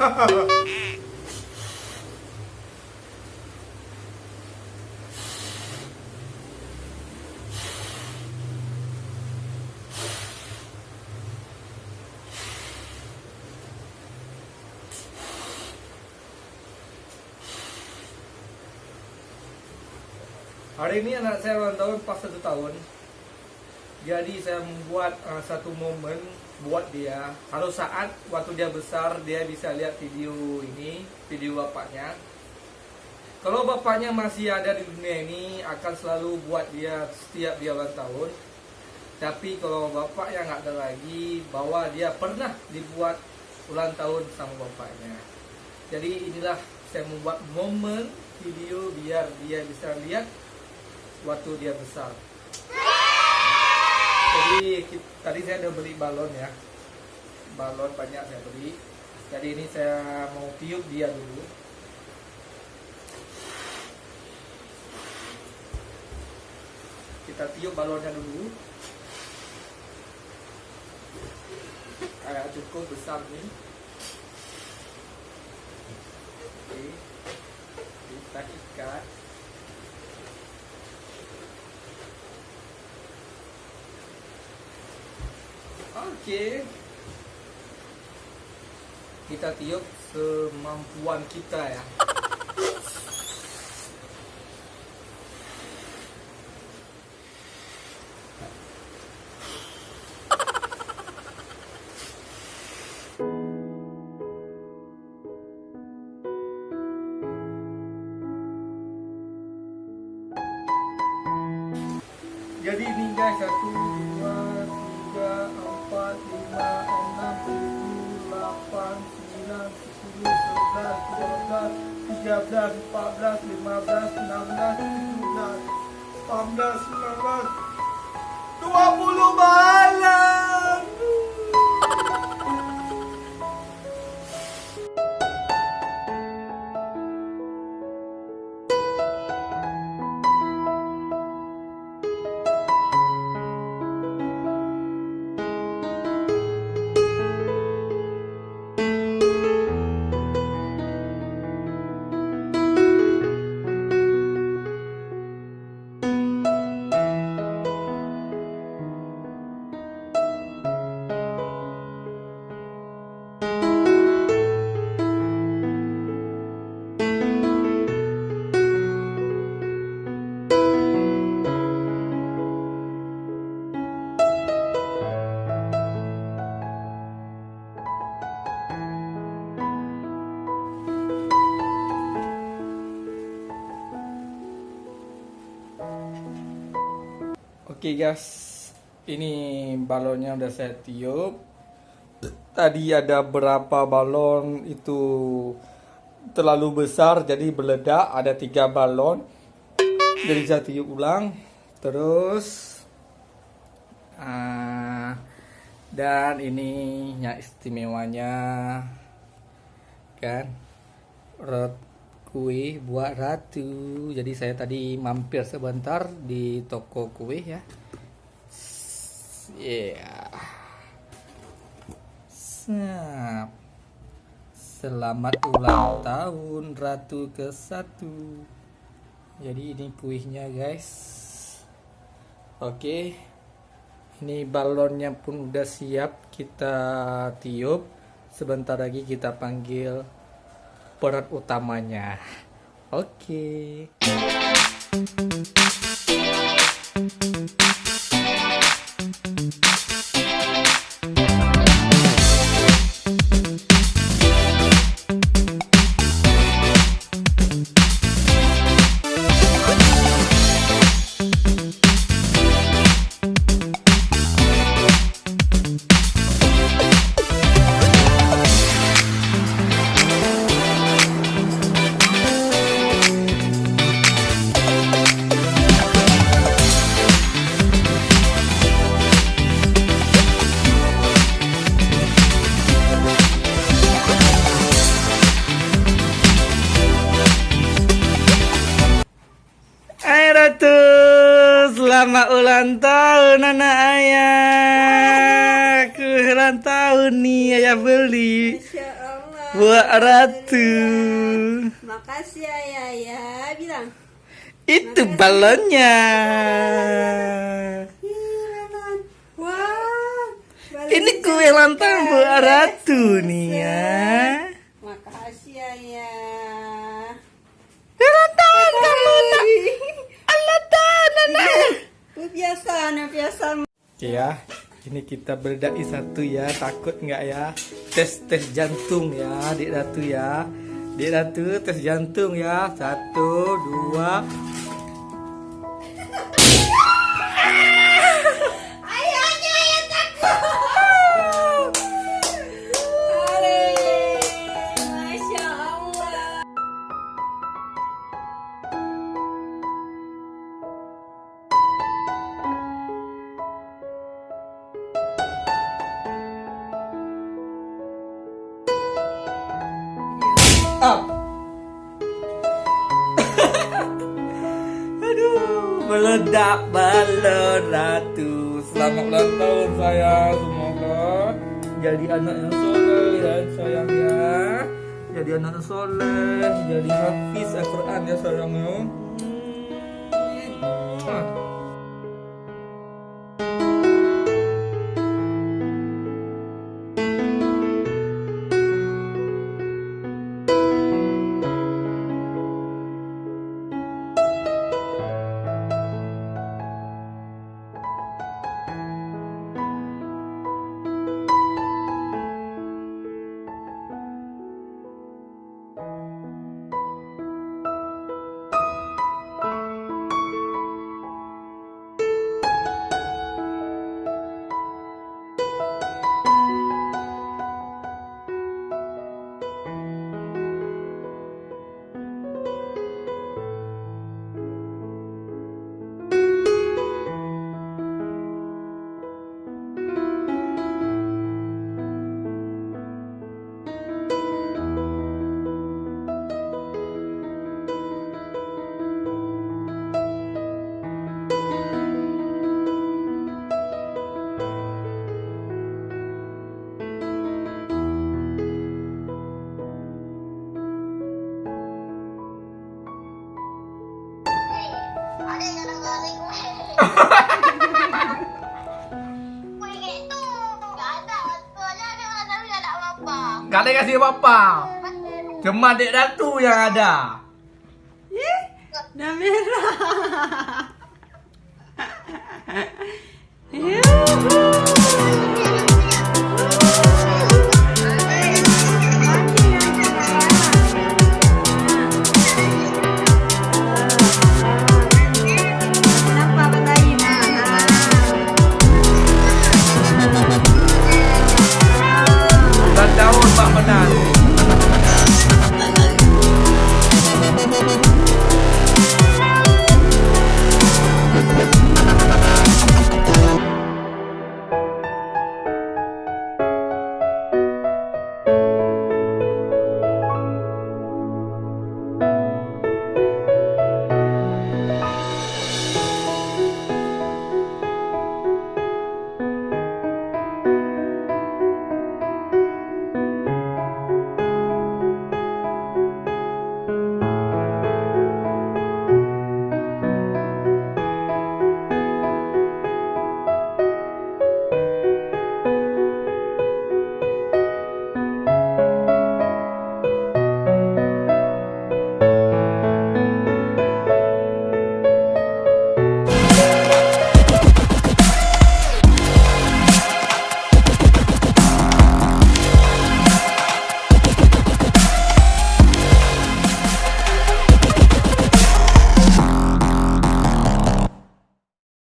Hari ini anak saya ulang tahun pas 1 tahun. Jadi saya membuat satu momen buat dia. Kalau saat waktu dia besar, dia bisa lihat video ini, video bapaknya. Kalau bapaknya masih ada di dunia ini, akan selalu buat dia setiap dia ulang tahun. Tapi kalau bapaknya nggak ada lagi, bahwa dia pernah dibuat ulang tahun sama bapaknya. Jadi inilah saya membuat momen video biar dia bisa lihat waktu dia besar. Jadi tadi saya udah beli balon ya, balon banyak saya beli. Jadi ini saya mau tiup dia dulu. Kita tiup balonnya dulu. Agak cukup besar nih. Oke, kita ikat. Oke, kita tiup semampuan kita ya. Jadi ini guys, 1, 2, 3, 4, 5, 6, 7, 8, 9, 10, 11, 12, 13, 14, 15, 16, 17, 18, 19, 20 balon. Oke guys, ini balonnya udah saya tiup. Tadi ada berapa balon itu terlalu besar jadi meledak, ada 3 balon. Jadi saya tiup ulang. Terus dan ini yang istimewanya kan, kue buat ratu. Jadi saya tadi mampir sebentar di toko kue ya. Selamat ulang tahun ratu ke-1. Jadi ini kuenya guys. Oke, ini balonnya pun udah siap kita tiup. Sebentar lagi kita panggil peran utamanya. Oke. Ratu, selamat ulang tahun anak ayah. Aku ulang tahun nih, ayah beli. Masya Allah, Buat Ratu. Makasih ayah ya. Bilang. Itu balonnya. Balon. Wah. Ini kue ulang tahun buat Ratu nih ya. Makasih ayah. Ulang tahun kamu nak. Ulang tahun anak. Biasa. Oke ya, ini kita berdai satu ya, takut nggak ya? Tes jantung ya, Adik Ratu ya. Adik Ratu tes jantung ya, 1, 2. Ayah takut. Masya Allah. Up. Aduh, meledak balon Ratu. Selamat ulang tahun sayang, semoga jadi anak yang soleh ya sayang ya. Jadi anak yang soleh, jadi hafiz Al-Quran ya sayang ya. Ada yang garing gue. Gue itu nggak ada. Soalnya ada tapi nggak ada apa-apa. Gak ada yang kasih apa-apa. Cuma Adik Ratu yang ada. Udah merah. Yuhu.